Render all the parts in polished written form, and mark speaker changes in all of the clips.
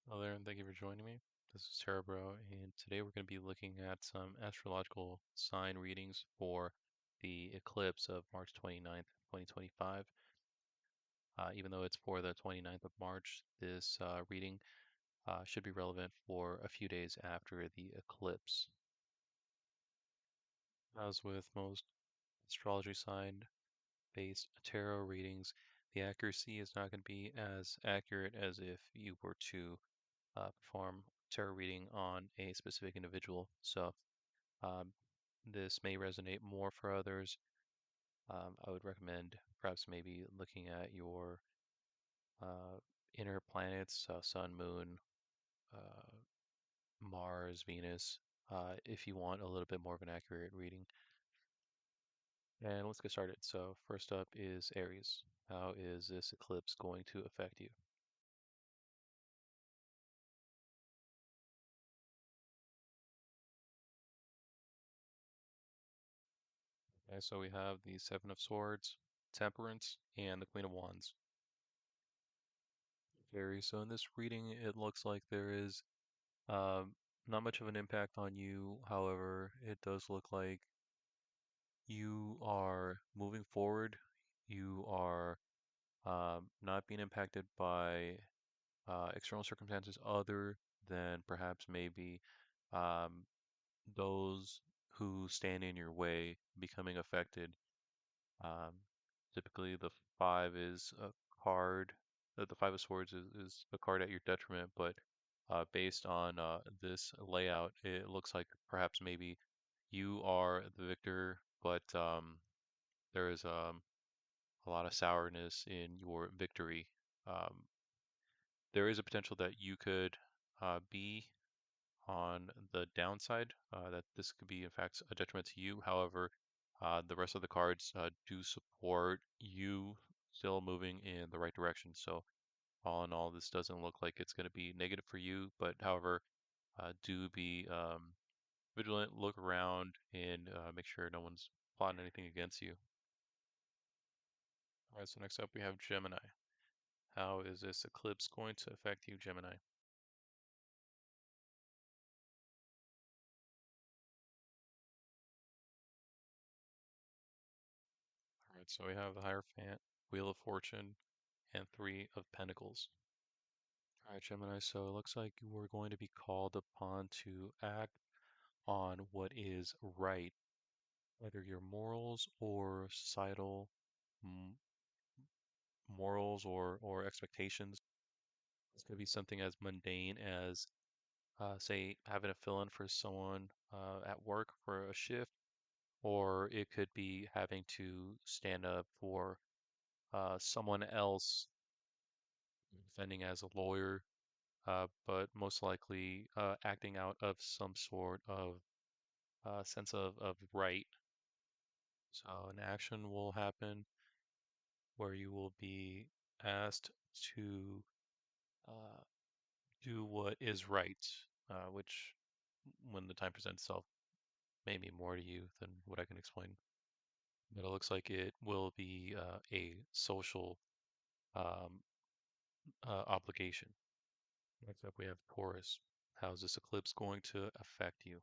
Speaker 1: Hello there, and thank you for joining me. This is Cerebro, and today we're going to be looking at some astrological sign readings for the eclipse of March 29th, 2025. Even though it's for the 29th of March, this reading should be relevant for a few days after the eclipse. As with most astrology sign-based tarot readings, the accuracy is not going to be as accurate as if you were to perform tarot reading on a specific individual. So um, this may resonate more for others. I would recommend perhaps maybe looking at your uh, inner planets, Sun, Moon, uh, Mars, Venus, if you want a little bit more of an accurate reading. And let's get started. So first up is Aries. How is this eclipse going to affect you? Okay, so we have the Seven of Swords, Temperance, and the Queen of Wands. Aries. So in this reading, it looks like there is um, not much of an impact on you. However, it does look like you are moving forward. You are not being impacted by external circumstances other than perhaps maybe um, those who stand in your way becoming affected. Um, Typically, the five is a card. The five of swords is a card at your detriment, but based on this layout, it looks like perhaps maybe you are the victor, but there is a lot of sourness in your victory. Um, there is a potential that you could be on the downside, that this could be, in fact, a detriment to you. However, the rest of the cards do support you still moving in the right direction. So, all in all, this doesn't look like it's going to be negative for you. But, however, do be vigilant, look around, and make sure no one's plotting anything against you. All right, so next up we have Gemini. How is this eclipse going to affect you, Gemini? All right, so we have the Hierophant, Wheel of Fortune, and Three of Pentacles. All right, Gemini, so it looks like you are going to be called upon to act on what is right, whether your morals or societal m- morals or expectations. It's going to be something as mundane as, say, having to fill in for someone at work for a shift, or it could be having to stand up for someone else, defending as a lawyer, but most likely acting out of some sort of sense of right. So an action will happen where you will be asked to uh, do what is right, which, when the time presents itself, may mean more to you than what I can explain. But it looks like it will be a social um, obligation. Next up, we have Taurus. How's this eclipse going to affect you?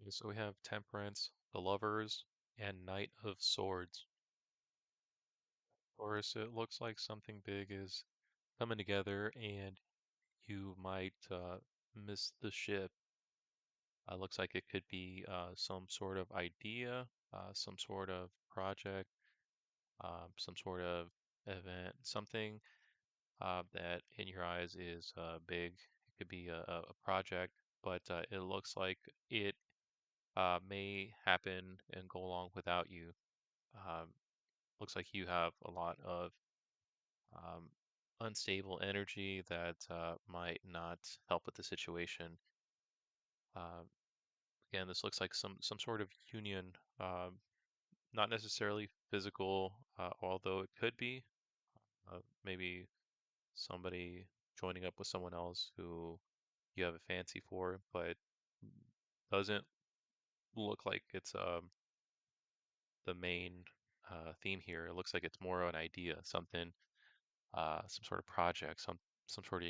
Speaker 1: Okay, so we have Temperance, the Lovers, and Knight of Swords. Taurus, it looks like something big is coming together and you might miss the ship. Looks like it could be some sort of idea, some sort of project, some sort of event, something that in your eyes is big. It could be a project, but it looks like it may happen and go along without you. Um, Looks like you have a lot of um, unstable energy that might not help with the situation. Uh, Again, this looks like some sort of union, not necessarily physical, although it could be. Maybe somebody joining up with someone else who you have a fancy for, but doesn't look like it's the main theme here. It looks like it's more of an idea, something, some sort of project, some sort of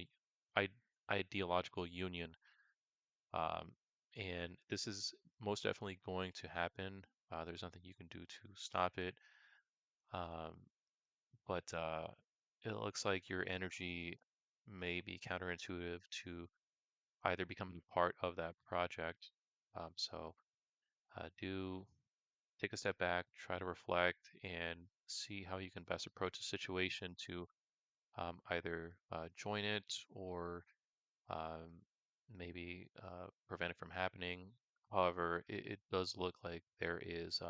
Speaker 1: I ideological union. Um, and this is most definitely going to happen. There's nothing you can do to stop it. Um, but it looks like your energy may be counterintuitive to either becoming part of that project. So do take a step back, try to reflect, and see how you can best approach the situation to either join it or um, maybe prevent it from happening. However, it does look like there is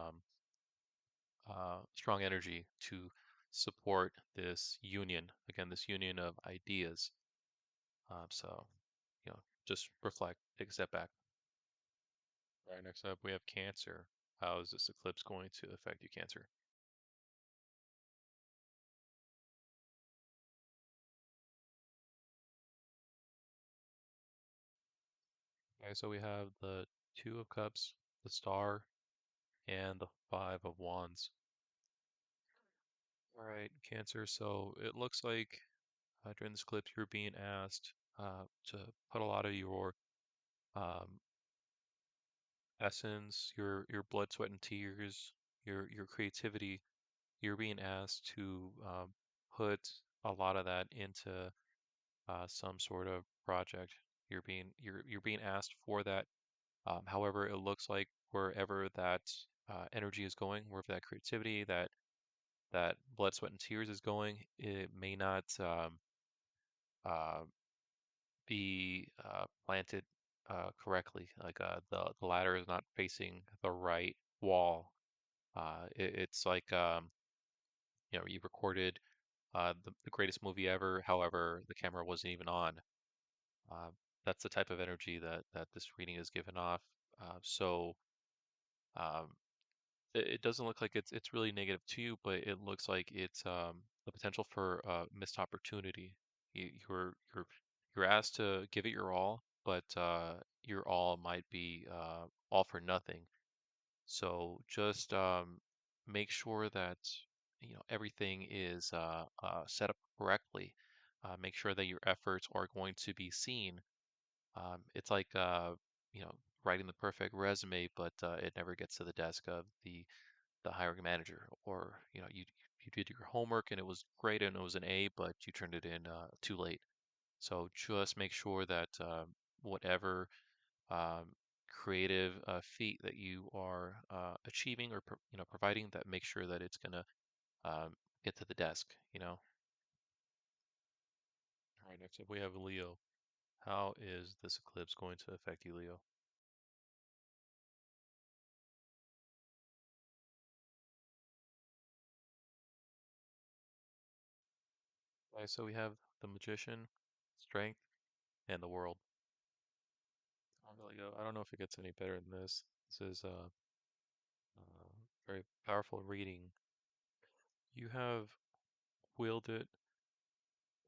Speaker 1: strong energy to support this union. Again, this union of ideas. So, just reflect, take a step back. All right, next up we have Cancer. How is this eclipse going to affect you, Cancer? Okay, so we have the Two of Cups, the Star, and the Five of Wands. All right, Cancer. So it looks like during this eclipse you're being asked to put a lot of your um, essence, your blood, sweat, and tears, your creativity. You're being asked to put a lot of that into some sort of project. You're being asked for that. However, it looks like wherever that energy is going, wherever that creativity, that blood, sweat, and tears is going, it may not uh, be planted correctly. Like the ladder is not facing the right wall. It's like you recorded the greatest movie ever. However, the camera wasn't even on. Uh, that's the type of energy that this reading is given off. So um, it doesn't look like it's really negative to you, but it looks like it's the potential for missed opportunity. You're asked to give it your all, but your all might be all for nothing. So just make sure that everything is set up correctly. Make sure that your efforts are going to be seen. It's like writing the perfect resume, but it never gets to the desk of the hiring manager. Or you did your homework and it was great and it was an A, but you turned it in too late. So just make sure that whatever um, creative feat that you are achieving or providing, that make sure that it's gonna get to the desk. All right, next up we have Leo. How is this eclipse going to affect you, Leo? Okay, so we have the Magician, Strength, and the World. Leo, I don't know if it gets any better than this. This is very powerful reading. You have willed it,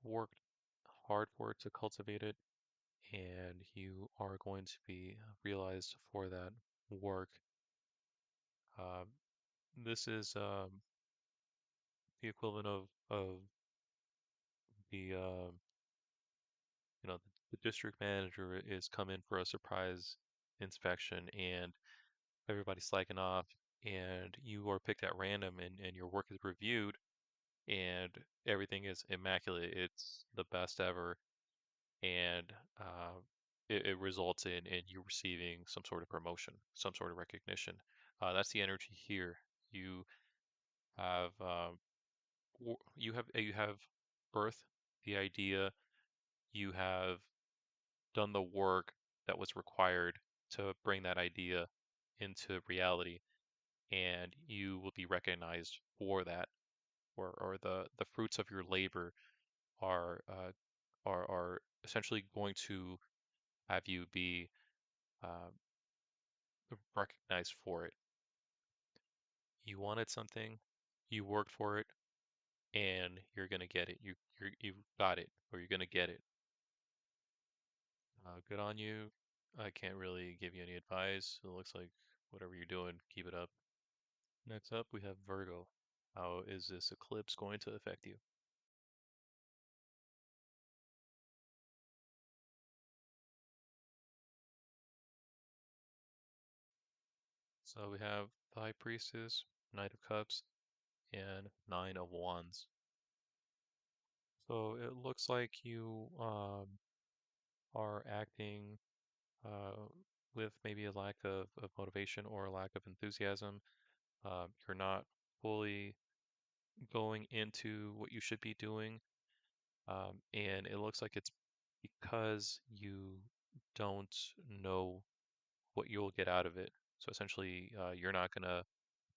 Speaker 1: worked hard for it to cultivate it, and you are going to be realized for that work. Um, this is the equivalent of the the district manager is come in for a surprise inspection and everybody's slacking off and you are picked at random and your work is reviewed and everything is immaculate. It's the best ever, and it results in you receiving some sort of promotion, some sort of recognition. That's the energy here. You have you have birthed the idea. You have done the work that was required to bring that idea into reality, and you will be recognized for that, or the fruits of your labor are are essentially going to have you be uh, recognized for it. You wanted something, you worked for it, and you're gonna get it. You've got it, or you're gonna get it. Good on you. I can't really give you any advice. It looks like whatever you're doing, keep it up. Next up, we have Virgo. How is this eclipse going to affect you? So we have the High Priestess, Knight of Cups, and Nine of Wands. So it looks like you are acting uh, with maybe a lack of motivation or a lack of enthusiasm. You're not fully going into what you should be doing. And it looks like it's because you don't know what you'll get out of it. So essentially, you're not going to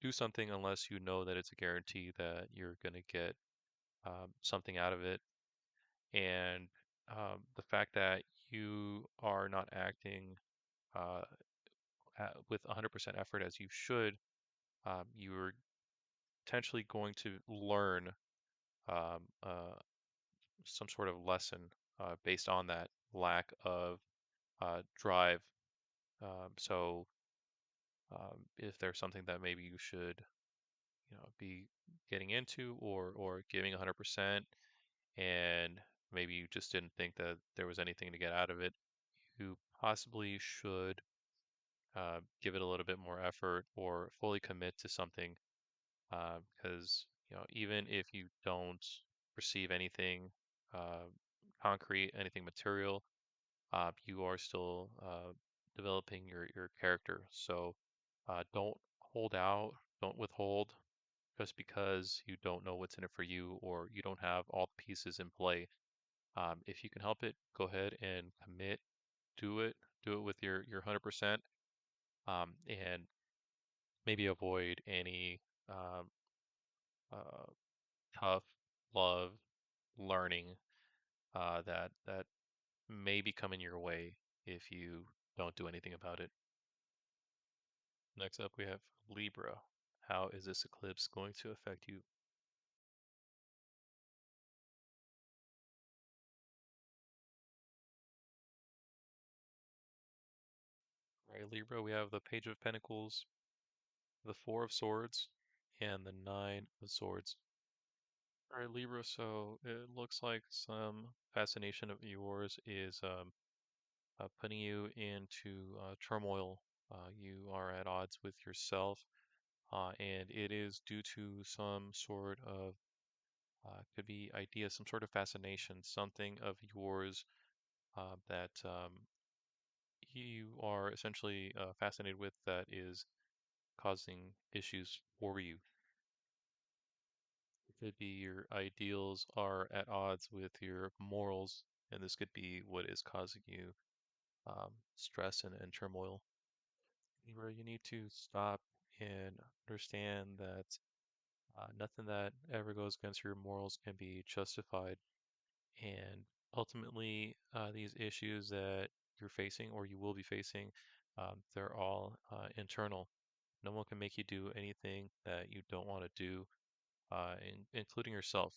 Speaker 1: do something unless you know that it's a guarantee that you're going to get something out of it. And the fact that you are not acting uh, with 100% effort as you should, you're potentially going to learn um, uh, some sort of lesson based on that lack of drive. So if there's something that maybe you should, be getting into or giving 100%, and maybe you just didn't think that there was anything to get out of it, you possibly should give it a little bit more effort or fully commit to something because even if you don't receive anything uh, concrete, anything material, you are still developing your character. So don't hold out, don't withhold just because you don't know what's in it for you or you don't have all the pieces in play. If you can help it, go ahead and commit, do it, do it with your 100%, and maybe avoid any um, uh, tough love learning that may be coming your way if you don't do anything about it. Next up, we have Libra. How is this eclipse going to affect you? All right, Libra, we have the Page of Pentacles, the Four of Swords, and the Nine of Swords. All right, Libra, so it looks like some fascination of yours is putting you into turmoil. You are at odds with yourself, and it is due to some sort of could be idea, some sort of fascination, something of yours that you are essentially fascinated with that is causing issues for you. It could be your ideals are at odds with your morals, and this could be what is causing you stress and turmoil. Where you need to stop and understand that nothing that ever goes against your morals can be justified. And ultimately, these issues that you're facing or you will be facing, they're all internal. No one can make you do anything that you don't want to do, including yourself.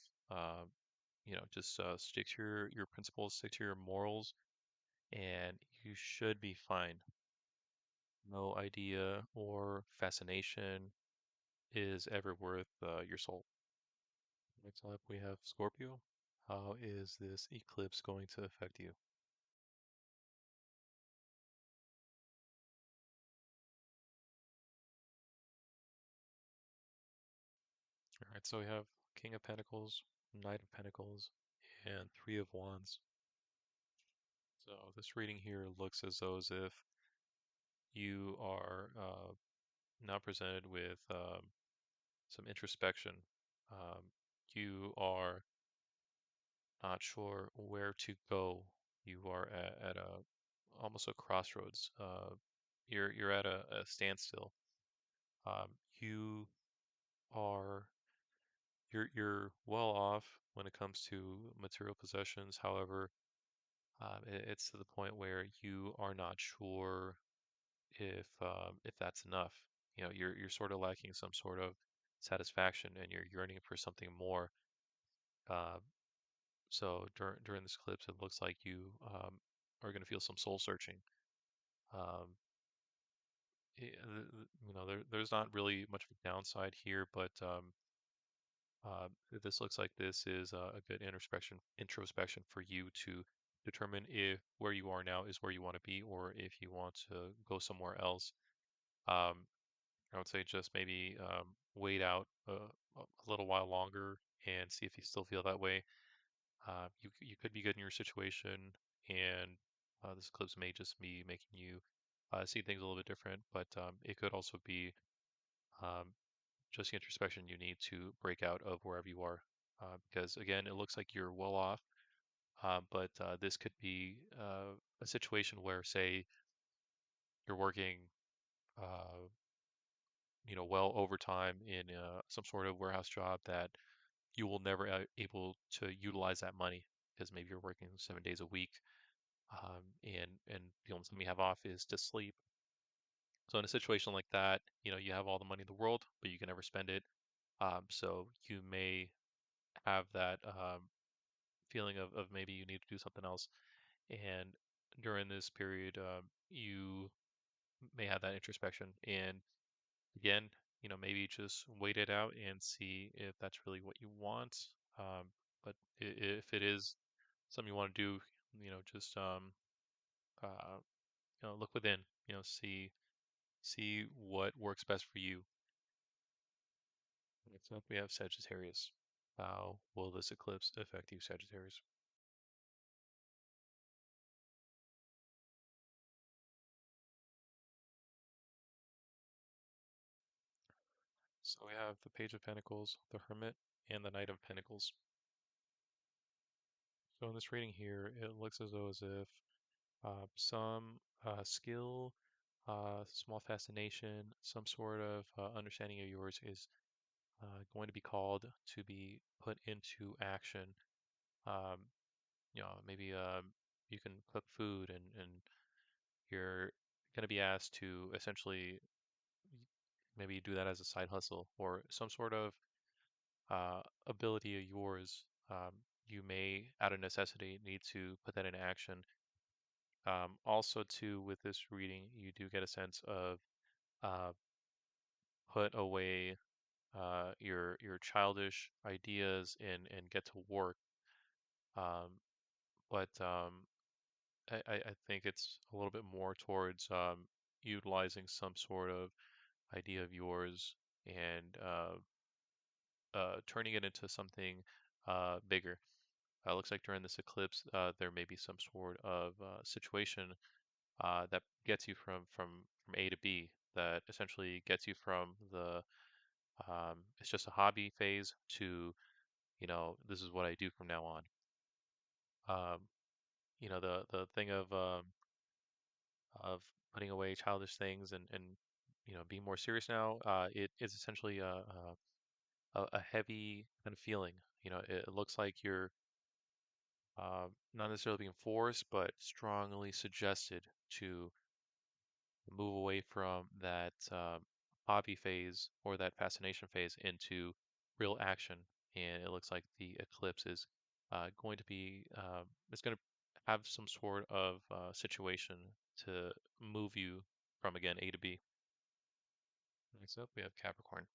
Speaker 1: Just stick to your principles, stick to your morals, and you should be fine. No idea or fascination is ever worth your soul. Next up, we have Scorpio. How is this eclipse going to affect you? All right, so we have King of Pentacles, Knight of Pentacles, and Three of Wands. So this reading here looks as if you are now presented with some introspection. Um, you are not sure where to go. You are at a almost a crossroads. You're at a standstill. You are you're well off when it comes to material possessions. However, it's to the point where you are not sure if that's enough. You're sort of lacking some sort of satisfaction, and you're yearning for something more. Uh, so during this eclipse, it looks like you are going to feel some soul searching. Um, there's not really much of a downside here, but this looks like this is a good introspection for you to determine if where you are now is where you want to be, or if you want to go somewhere else. Um, I would say just maybe wait out a little while longer and see if you still feel that way. You could be good in your situation, and this eclipse may just be making you see things a little bit different, but it could also be um, just the introspection you need to break out of wherever you are. Because again, it looks like you're well off, but this could be a situation where, say, you're working, uh, well overtime in some sort of warehouse job that you will never able to utilize that money because maybe you're working 7 days a week, and the only time you have off is to sleep. So in a situation like that, you have all the money in the world, but you can never spend it. So you may have that feeling of maybe you need to do something else. And during this period, you may have that introspection. And again, maybe just wait it out and see if that's really what you want. But if it is something you want to do, just uh, look within. See what works best for you. Next up, we have Sagittarius. How will this eclipse affect you, Sagittarius? So we have the Page of Pentacles, the Hermit, and the Knight of Pentacles. So in this reading here, it looks as if some skill, small fascination, some sort of understanding of yours is going to be called to be put into action. Um, maybe you can cook food, and you're going to be asked to essentially maybe do that as a side hustle or some sort of ability of yours. You may, out of necessity, need to put that into action. Also, too, with this reading, you do get a sense of uh, put away your childish ideas and get to work. Um, but I think it's a little bit more towards utilizing some sort of idea of yours and turning it into something bigger. Looks like during this eclipse, there may be some sort of situation that gets you from A to B. That essentially gets you from the it's just a hobby phase to this is what I do from now on. Um, the thing of putting away childish things and being more serious now. It is essentially a heavy kind of feeling. It looks like you're not necessarily being forced, but strongly suggested to move away from that hobby phase or that fascination phase into real action. And it looks like the eclipse is going to be it's going to have some sort of situation to move you from again A to B. Next up, we have Capricorn.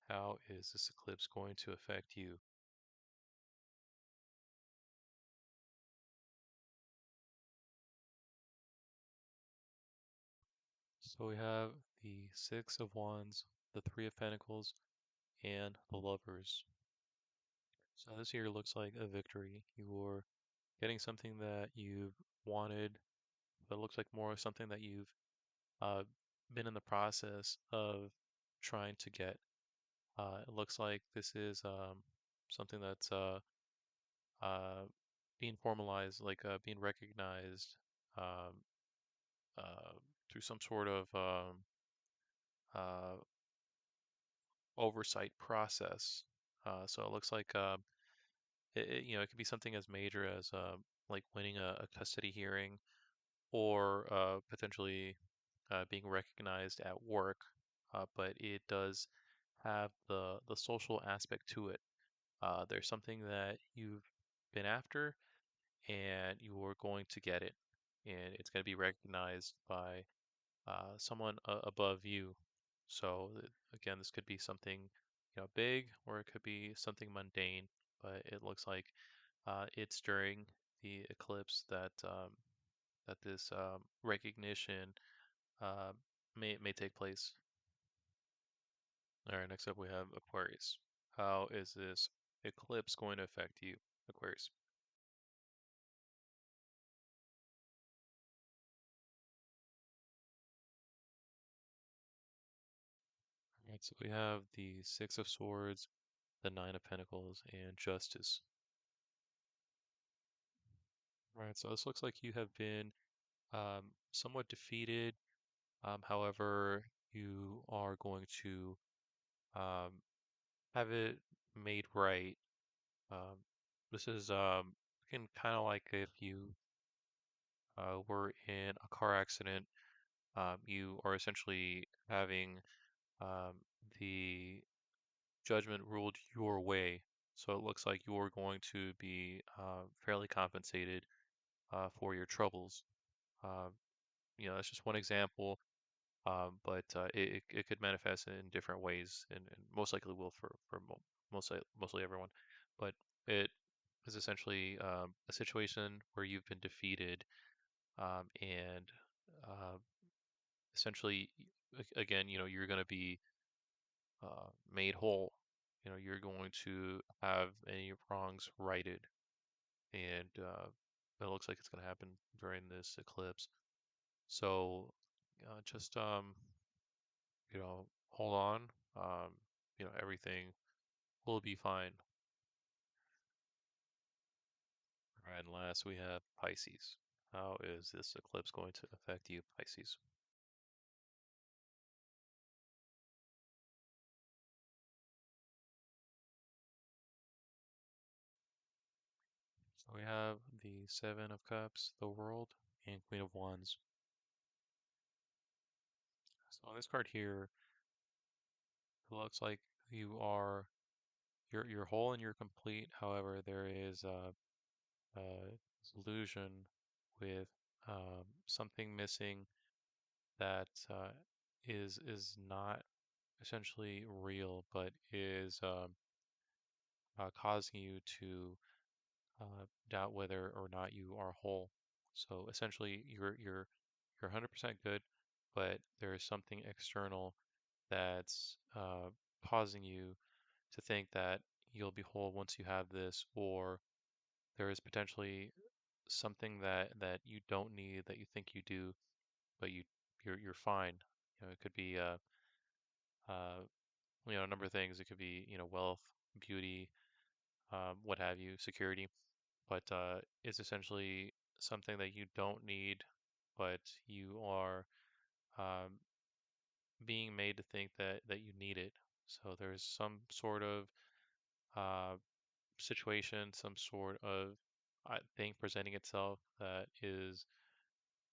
Speaker 1: How is this eclipse going to affect you? So we have the Six of Wands, the Three of Pentacles, and the Lovers. So this here looks like a victory. You're getting something that you've wanted, but it looks like more something that you've uh, been in the process of trying to get. It looks like this is something that's uh, being formalized, like being recognized um, uh, through some sort of uh, oversight process. So it looks like it could be something as major as like winning a custody hearing or potentially being recognized at work, but it does have the social aspect to it. There's something that you've been after, and you're going to get it, and it's going to be recognized by someone above you. So again, this could be something, big, or it could be something mundane. But it looks like it's during the eclipse that that this recognition uh, may take place. All right, next up we have Aquarius. How is this eclipse going to affect you, Aquarius? All right, so we have the Six of Swords, the Nine of Pentacles, and Justice. All right, so this looks like you have been somewhat defeated. However, you are going to um, have it made right. Um, this is kind of like if you were in a car accident. You are essentially having um, the judgment ruled your way. So it looks like you're going to be fairly compensated for your troubles. Uh, that's just one example, but it could manifest in different ways, and most likely will for mostly everyone. But it is essentially a situation where you've been defeated, and uh, essentially, again, you're going to be made whole. You're going to have any wrongs righted, and it looks like it's going to happen during this eclipse. So just hold on. Everything will be fine. All right, and last we have Pisces. How is this eclipse going to affect you, Pisces? So we have the Seven of Cups, the World, and Queen of Wands. So on this card here, it looks like you're whole and you're complete. However, there is a illusion with something missing that is not essentially real, but is causing you to doubt whether or not you are whole. So essentially, you're 100% good, but there is something external that's causing you to think that you'll be whole once you have this, or there is potentially something that you don't need that you think you do, but you're fine. It could be uh, a number of things. It could be wealth, beauty, what have you, security, but it's essentially something that you don't need, but you are um, being made to think that you need it. So there's some sort of uh, situation, some sort of thing presenting itself that is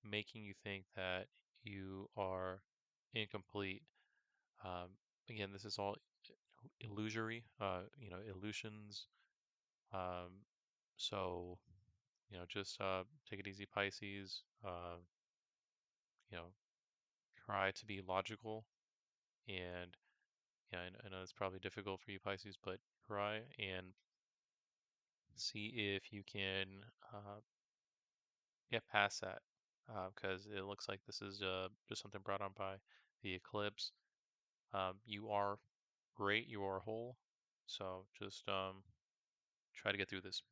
Speaker 1: making you think that you are incomplete. Um, Again, this is all illusory, illusions. Um, so, just take it easy, Pisces. You know, Try to be logical, and yeah, I know it's probably difficult for you, Pisces, but try and see if you can get past that, because it looks like this is just something brought on by the eclipse. You are great, you are whole, so just try to get through this.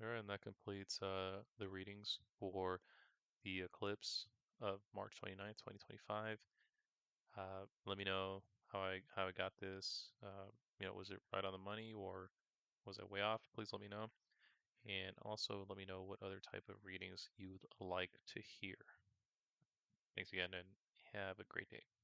Speaker 1: All right, and that completes the readings for the eclipse of March 29th, 2025. Let me know how I got this. Was it right on the money or was it way off? Please let me know. And also let me know what other type of readings you'd like to hear. Thanks again and have a great day.